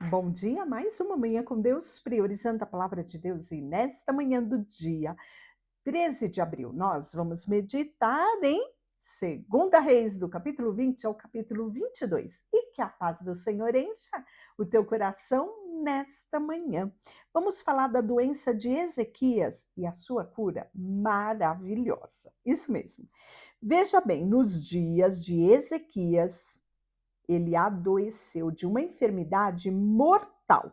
Bom dia, mais uma manhã com Deus, priorizando a palavra de Deus. E nesta manhã do dia 13 de abril, nós vamos meditar em 2 Reis, do capítulo 20 ao capítulo 22. E que a paz do Senhor encha o teu coração nesta manhã. Vamos falar da doença de Ezequias e a sua cura maravilhosa. Isso mesmo. Veja bem, nos dias de Ezequias, ele adoeceu de uma enfermidade mortal.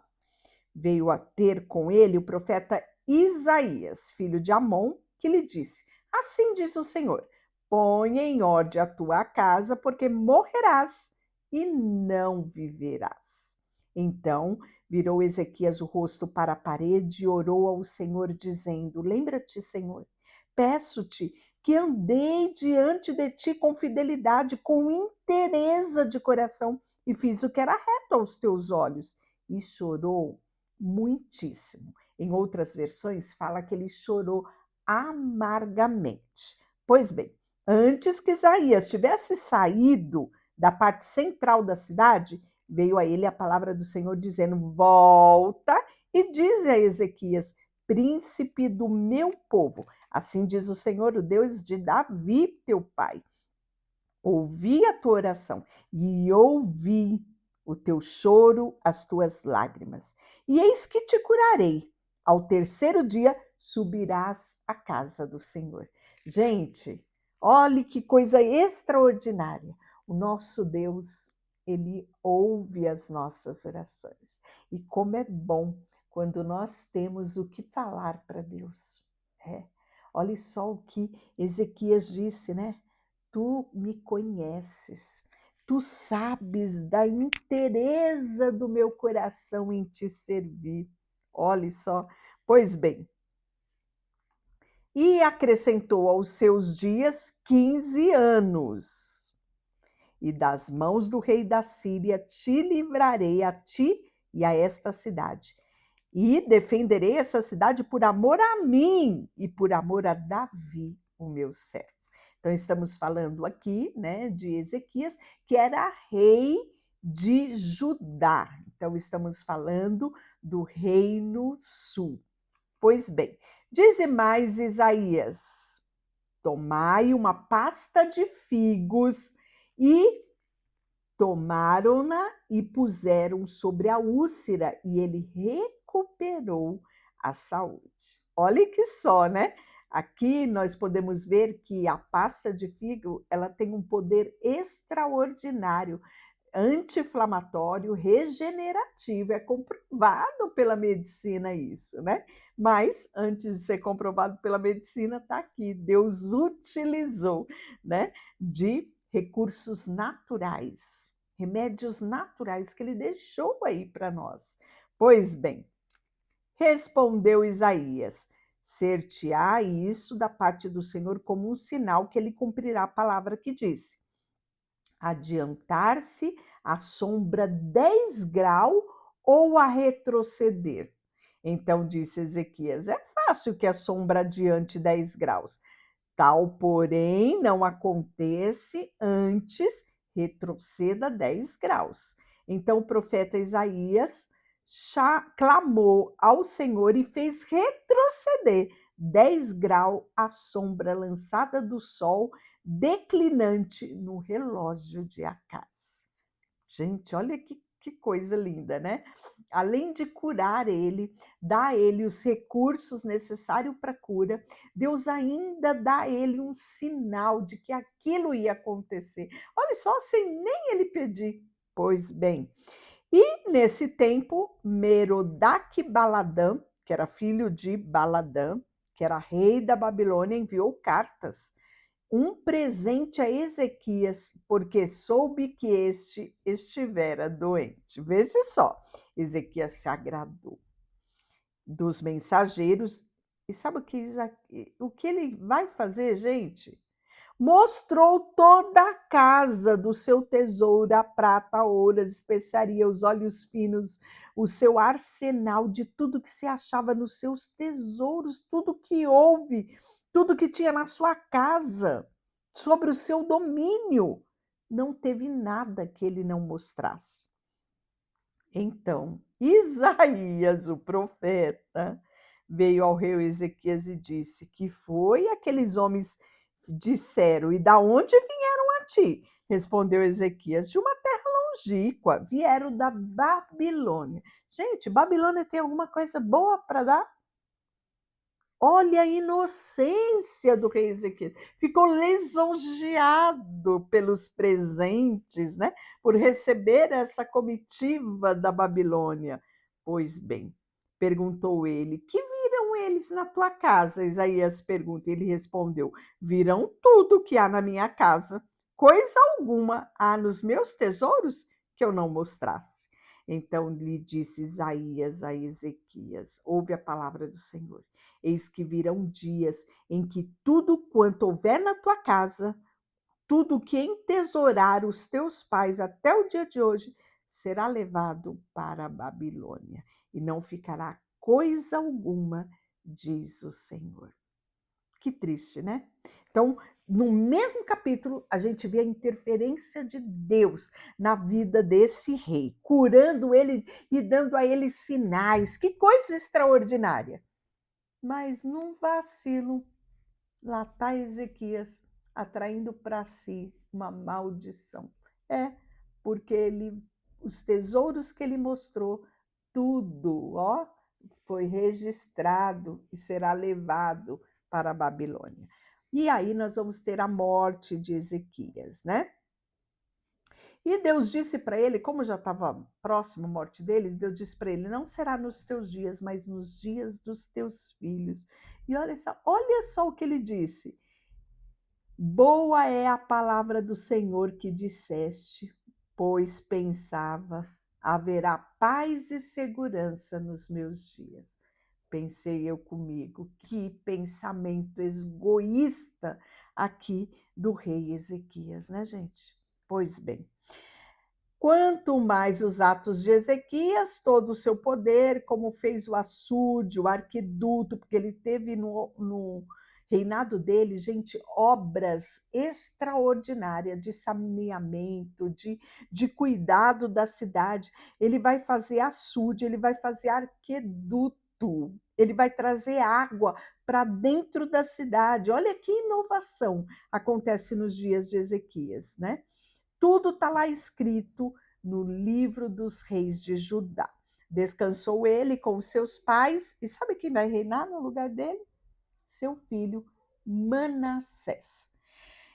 Veio a ter com ele o profeta Isaías, filho de Amon, que lhe disse: Assim diz o Senhor: Põe em ordem a tua casa, porque morrerás e não viverás. Então virou Ezequias o rosto para a parede e orou ao Senhor, dizendo: Lembra-te, Senhor, peço-te que andei diante de ti com fidelidade, com inteireza de coração, e fiz o que era reto aos teus olhos. E chorou muitíssimo. Em outras versões, fala que ele chorou amargamente. Pois bem, antes que Isaías tivesse saído da parte central da cidade, veio a ele a palavra do Senhor dizendo: Volta e dize a Ezequias, príncipe do meu povo. Assim diz o Senhor, o Deus de Davi, teu pai. Ouvi a tua oração e ouvi o teu choro, as tuas lágrimas. E eis que te curarei. Ao terceiro dia subirás à casa do Senhor. Gente, olhe que coisa extraordinária. O nosso Deus, ele ouve as nossas orações. E como é bom quando nós temos o que falar para Deus. É. Olhe só o que Ezequias disse, né? Tu me conheces, tu sabes da inteireza do meu coração em te servir. Olhe só. Pois bem, e acrescentou aos seus dias 15 anos. E das mãos do rei da Síria te livrarei a ti e a esta cidade. E defenderei essa cidade por amor a mim e por amor a Davi, o meu servo. Então, estamos falando aqui, né, de Ezequias, que era rei de Judá. Então, estamos falando do Reino Sul. Pois bem, diz mais Isaías: tomai uma pasta de figos e tomaram-na e puseram sobre a úlcera, e ele recuperou a saúde. Olha que só, né? Aqui nós podemos ver que a pasta de figo, ela tem um poder extraordinário, anti-inflamatório, regenerativo, é comprovado pela medicina isso, né? Mas antes de ser comprovado pela medicina, está aqui, Deus utilizou, né, de recursos naturais, remédios naturais que ele deixou aí para nós. Pois bem, respondeu Isaías: ser-te-á isso da parte do Senhor como um sinal que ele cumprirá a palavra que disse. Adiantar-se a sombra 10 graus ou a retroceder. Então disse Ezequias: é fácil que a sombra adiante 10 graus. Tal, porém, não acontece antes retroceda 10 graus. Então o profeta Isaías clamou ao Senhor e fez retroceder 10 graus a sombra lançada do sol declinante no relógio de Acás. Gente, olha que coisa linda, né? Além de curar ele, dar a ele os recursos necessários para a cura, Deus ainda dá a ele um sinal de que aquilo ia acontecer. Olha só, sem nem ele pedir. Pois bem, e nesse tempo, Merodach Baladã, que era filho de Baladã, que era rei da Babilônia, enviou cartas, um presente a Ezequias, porque soube que este estivera doente. Veja só, Ezequias se agradou dos mensageiros. E sabe o que ele vai fazer, gente? Mostrou toda a casa do seu tesouro, a prata, a ouro, as especiarias, os óleos finos, o seu arsenal de tudo que se achava nos seus tesouros, tudo que houve, tudo que tinha na sua casa, sobre o seu domínio. Não teve nada que ele não mostrasse. Então, Isaías, o profeta, veio ao rei Ezequias e disse: Que foi aqueles homens disseram, e da onde vieram a ti? Respondeu Ezequias: De uma terra longínqua, vieram da Babilônia. Gente, Babilônia tem alguma coisa boa para dar? Olha a inocência do rei Ezequias. Ficou lisonjeado pelos presentes, né? Por receber essa comitiva da Babilônia. Pois bem, perguntou ele: Que viram eles na tua casa? Isaías pergunta. Ele respondeu: Virão tudo que há na minha casa. Coisa alguma há nos meus tesouros que eu não mostrasse. Então lhe disse Isaías a Ezequias: Ouve a palavra do Senhor. Eis que virão dias em que tudo quanto houver na tua casa, tudo que entesourar os teus pais até o dia de hoje, será levado para a Babilônia, e não ficará coisa alguma, diz o Senhor. Que triste, né? Então, no mesmo capítulo, a gente vê a interferência de Deus na vida desse rei, curando ele e dando a ele sinais. Que coisa extraordinária! Mas num vacilo, lá está Ezequias atraindo para si uma maldição. É, porque os tesouros que ele mostrou, tudo, ó, foi registrado e será levado para a Babilônia. E aí nós vamos ter a morte de Ezequias, né? E Deus disse para ele, como já estava próximo a morte dele, Deus disse para ele: Não será nos teus dias, mas nos dias dos teus filhos. E olha só o que ele disse: Boa é a palavra do Senhor que disseste, pois pensava, haverá paz e segurança nos meus dias. Pensei eu comigo, que pensamento egoísta aqui do rei Ezequias, né, gente? Pois bem. Quanto mais os atos de Ezequias, todo o seu poder, como fez o açude, o arquiduto, porque ele teve no reinado dele, gente, obras extraordinárias de saneamento, de cuidado da cidade. Ele vai fazer açude, ele vai fazer arqueduto, ele vai trazer água para dentro da cidade. Olha que inovação acontece nos dias de Ezequias, né? Tudo está lá escrito no livro dos reis de Judá. Descansou ele com seus pais, e sabe quem vai reinar no lugar dele? Seu filho Manassés.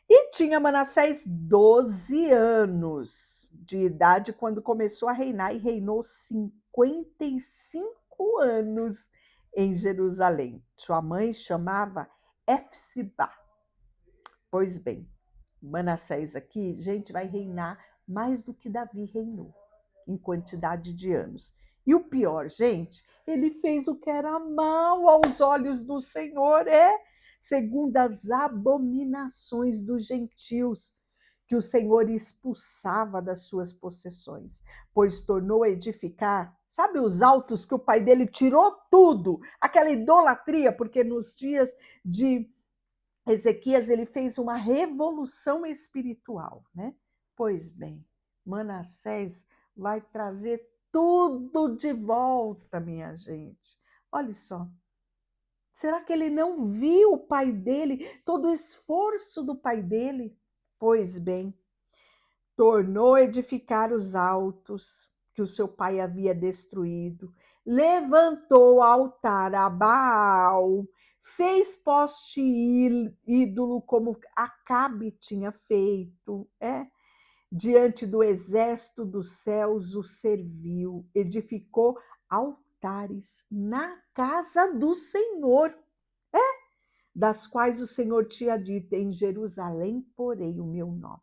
E tinha Manassés 12 anos de idade quando começou a reinar, e reinou 55 anos em Jerusalém. Sua mãe chamava Efsibá. Pois bem, Manassés aqui, gente, vai reinar mais do que Davi reinou, em quantidade de anos. E o pior, gente, ele fez o que era mal aos olhos do Senhor, segundo as abominações dos gentios, que o Senhor expulsava das suas possessões, pois tornou a edificar, sabe os altos que o pai dele tirou tudo, aquela idolatria, porque nos dias de Ezequias, ele fez uma revolução espiritual, né? Pois bem, Manassés vai trazer tudo de volta, minha gente. Olha só. Será que ele não viu o pai dele, todo o esforço do pai dele? Pois bem, tornou a edificar os altos que o seu pai havia destruído, levantou altar a Baal, fez poste ídolo como Acabe tinha feito, diante do exército dos céus o serviu, edificou altares na casa do Senhor, das quais o Senhor tinha dito: em Jerusalém porei o meu nome.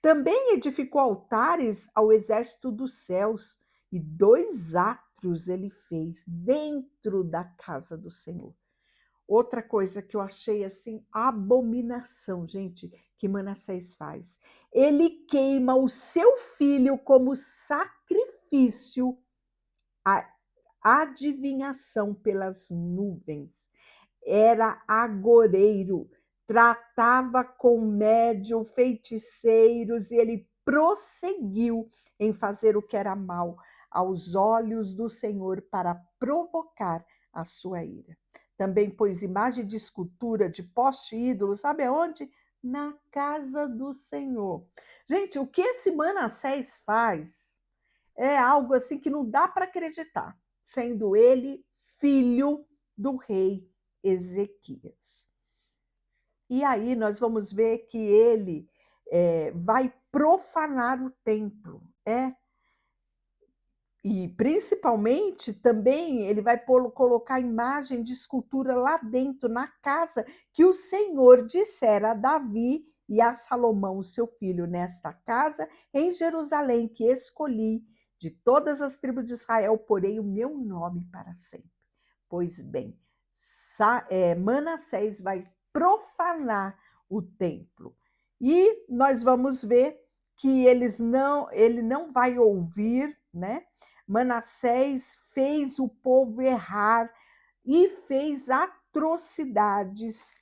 Também edificou altares ao exército dos céus, e 2 átrios ele fez dentro da casa do Senhor. Outra coisa que eu achei assim, abominação, gente, que Manassés faz. Ele queima o seu filho como sacrifício à adivinhação pelas nuvens. Era agoreiro, tratava com médium, feiticeiros, e ele prosseguiu em fazer o que era mal, aos olhos do Senhor para provocar a sua ira. Também pôs imagem de escultura de poste ídolo, sabe aonde? Na casa do Senhor. Gente, o que esse Manassés faz é algo assim que não dá para acreditar, sendo ele filho do rei Ezequias. E aí nós vamos ver que ele vai profanar o templo, e principalmente também ele vai colocar imagem de escultura lá dentro, na casa que o Senhor dissera a Davi e a Salomão, seu filho, nesta casa em Jerusalém, que escolhi de todas as tribos de Israel, porei o meu nome para sempre. Pois bem, Manassés vai profanar o templo. E nós vamos ver que ele não vai ouvir, né? Manassés fez o povo errar e fez atrocidades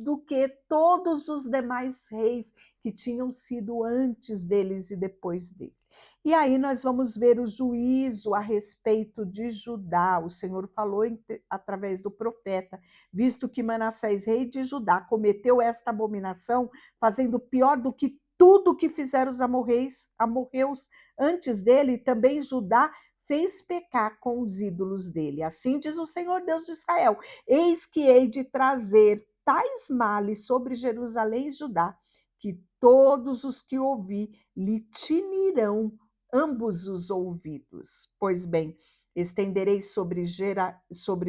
do que todos os demais reis que tinham sido antes deles e depois dele. E aí nós vamos ver o juízo a respeito de Judá. O Senhor falou através do profeta, visto que Manassés, rei de Judá, cometeu esta abominação, fazendo pior do que tudo que fizeram os amorreus antes dele, também Judá fez pecar com os ídolos dele. Assim diz o Senhor Deus de Israel: eis que hei de trazer tais males sobre Jerusalém e Judá, que todos os que ouvir lhe tinirão ambos os ouvidos. Pois bem, estenderei sobre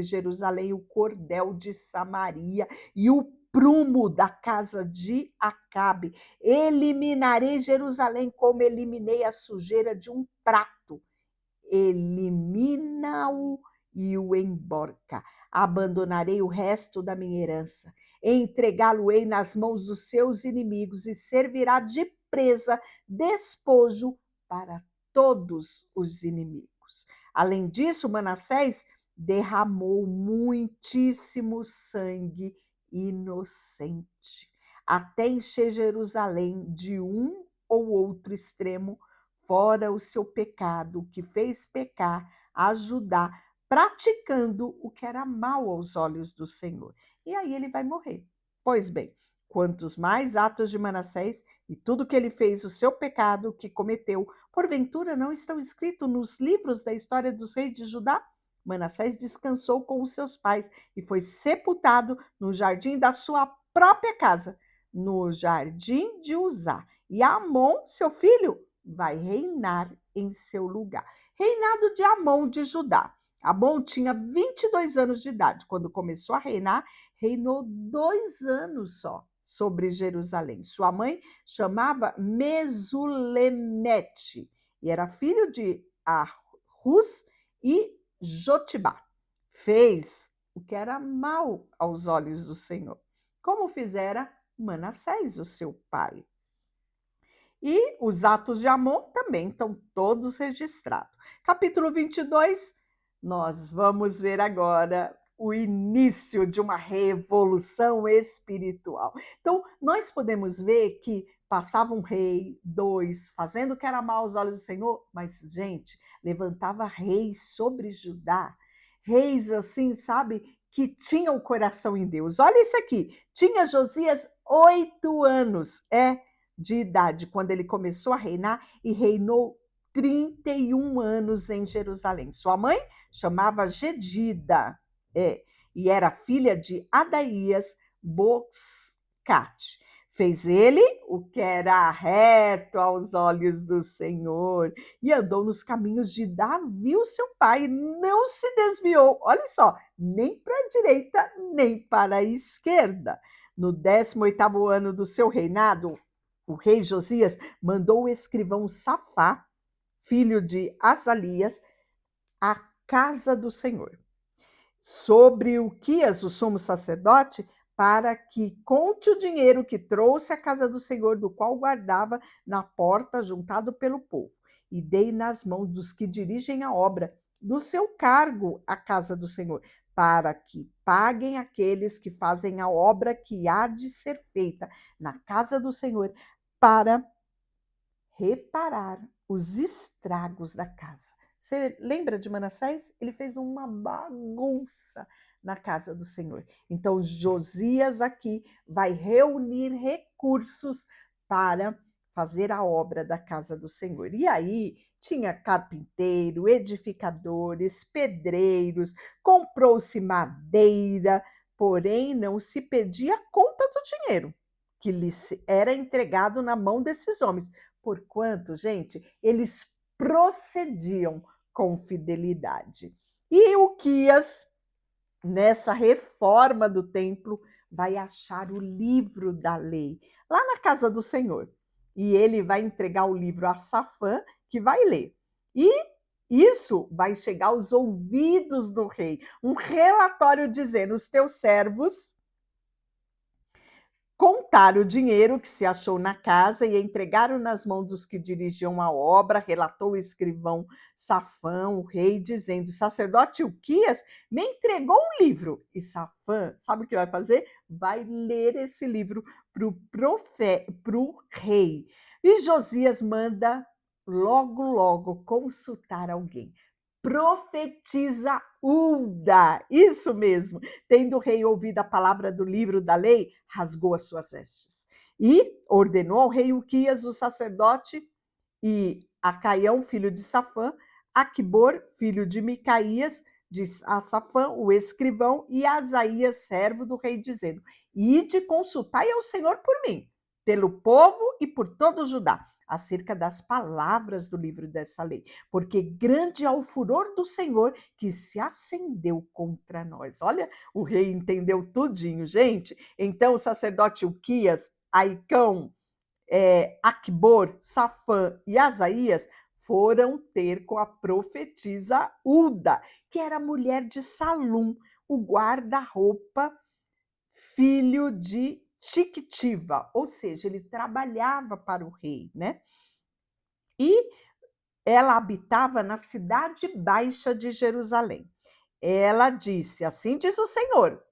Jerusalém o cordel de Samaria e o prumo da casa de Acabe. Eliminarei Jerusalém como eliminei a sujeira de um prato. Elimina-o e o emborca. Abandonarei o resto da minha herança. Entregá-lo-ei nas mãos dos seus inimigos e servirá de presa, despojo para todos os inimigos. Além disso, Manassés derramou muitíssimo sangue inocente, até encher Jerusalém de um ou outro extremo, fora o seu pecado, que fez pecar a Judá, praticando o que era mal aos olhos do Senhor. E aí ele vai morrer. Pois bem, quantos mais atos de Manassés e tudo que ele fez, o seu pecado que cometeu, porventura não estão escritos nos livros da história dos reis de Judá? Manassés descansou com os seus pais e foi sepultado no jardim da sua própria casa, no jardim de Uzá. E Amon, seu filho, vai reinar em seu lugar. Reinado de Amon de Judá. Amon tinha 22 anos de idade. Quando começou a reinar, reinou 2 anos só sobre Jerusalém. Sua mãe chamava Mesulemete e era filho de Arrus e Jotibá. Fez o que era mal aos olhos do Senhor, como fizera Manassés, o seu pai. E os atos de Amon também estão todos registrados. Capítulo 22, nós vamos ver agora o início de uma revolução espiritual. Então, nós podemos ver que passava um rei, 2, fazendo o que era mal aos olhos do Senhor, mas, gente, levantava reis sobre Judá, reis assim, sabe, que tinham o coração em Deus. Olha isso aqui, tinha Josias 8 anos, de idade, quando ele começou a reinar, e reinou 31 anos em Jerusalém. Sua mãe chamava Gedida, e era filha de Adaías Boxcate. Fez ele o que era reto aos olhos do Senhor e andou nos caminhos de Davi, o seu pai, não se desviou, olha só, nem para a direita, nem para a esquerda. No 18º ano do seu reinado, o rei Josias mandou o escrivão Safá, filho de Azalias, à casa do Senhor, sobre Uquias, o sumo sacerdote, para que conte o dinheiro que trouxe à casa do Senhor, do qual guardava na porta, juntado pelo povo, e dei nas mãos dos que dirigem a obra do seu cargo à casa do Senhor, para que paguem aqueles que fazem a obra que há de ser feita na casa do Senhor, para reparar os estragos da casa. Você lembra de Manassés? Ele fez uma bagunça na casa do Senhor. Então, Josias aqui vai reunir recursos para fazer a obra da casa do Senhor. E aí tinha carpinteiro, edificadores, pedreiros, comprou-se madeira, porém não se pedia conta do dinheiro que lhes era entregado na mão desses homens, porquanto, gente, eles procediam com fidelidade. E Uquias, nessa reforma do templo, vai achar o livro da lei lá na casa do Senhor. E ele vai entregar o livro a Safã, que vai ler. E isso vai chegar aos ouvidos do rei, um relatório dizendo: os teus servos contaram o dinheiro que se achou na casa e entregaram nas mãos dos que dirigiam a obra, relatou o escrivão Safã, o rei, dizendo: o sacerdote Ilquias me entregou um livro. E Safã, sabe o que vai fazer? Vai ler esse livro para o rei. E Josias manda logo consultar alguém. Profetiza Ulda, isso mesmo. Tendo o rei ouvido a palavra do livro da lei, rasgou as suas vestes. E ordenou ao rei Uquias, o sacerdote, e Acaião, filho de Safã, Aquibor, filho de Micaías, de Safã, o escrivão, e Asaías, servo do rei, dizendo: ide consultai ao Senhor por mim, pelo povo e por todo o Judá, acerca das palavras do livro dessa lei, porque grande é o furor do Senhor que se acendeu contra nós. Olha, o rei entendeu tudinho, gente. Então o sacerdote Uquias, Aicão, Aquibor, Safã e Asaías foram ter com a profetisa Uda, que era mulher de Salum, o guarda-roupa, filho de Tiquetiva, ou seja, ele trabalhava para o rei, né? E ela habitava na cidade baixa de Jerusalém. Ela disse: assim diz o Senhor,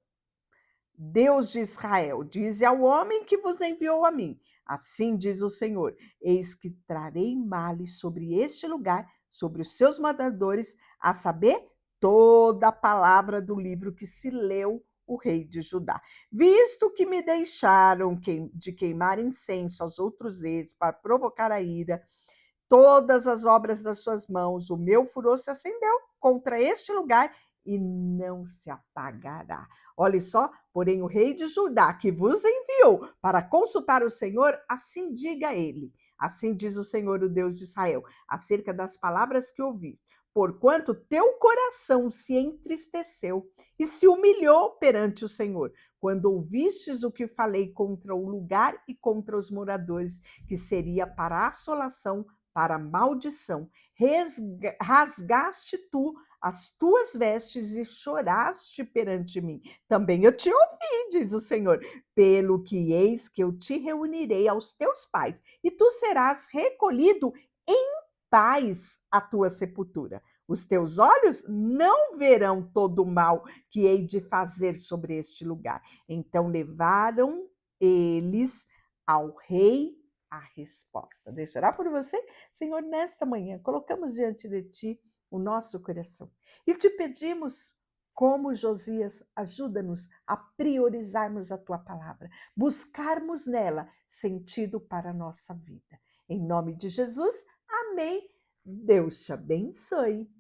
Deus de Israel, dize ao homem que vos enviou a mim. Assim diz o Senhor: eis que trarei males sobre este lugar, sobre os seus moradores, a saber, toda a palavra do livro que se leu o rei de Judá. Visto que me deixaram de queimar incenso aos outros reis para provocar a ira, todas as obras das suas mãos, o meu furor se acendeu contra este lugar e não se apagará. Olha só, porém o rei de Judá, que vos enviou para consultar o Senhor, assim diga a ele. Assim diz o Senhor, o Deus de Israel, acerca das palavras que ouvi. Porquanto teu coração se entristeceu e se humilhou perante o Senhor, quando ouvistes o que falei contra o lugar e contra os moradores, que seria para a assolação, para a maldição. Rasgaste tu as tuas vestes e choraste perante mim. Também eu te ouvi, diz o Senhor, pelo que eis que eu te reunirei aos teus pais, e tu serás recolhido em paz à tua sepultura. Os teus olhos não verão todo o mal que hei de fazer sobre este lugar. Então levaram eles ao rei a resposta. Deixa eu orar por você, Senhor, nesta manhã. Colocamos diante de ti o nosso coração e te pedimos, como Josias, ajuda-nos a priorizarmos a tua palavra, buscarmos nela sentido para a nossa vida. Em nome de Jesus, amém. Deus te abençoe.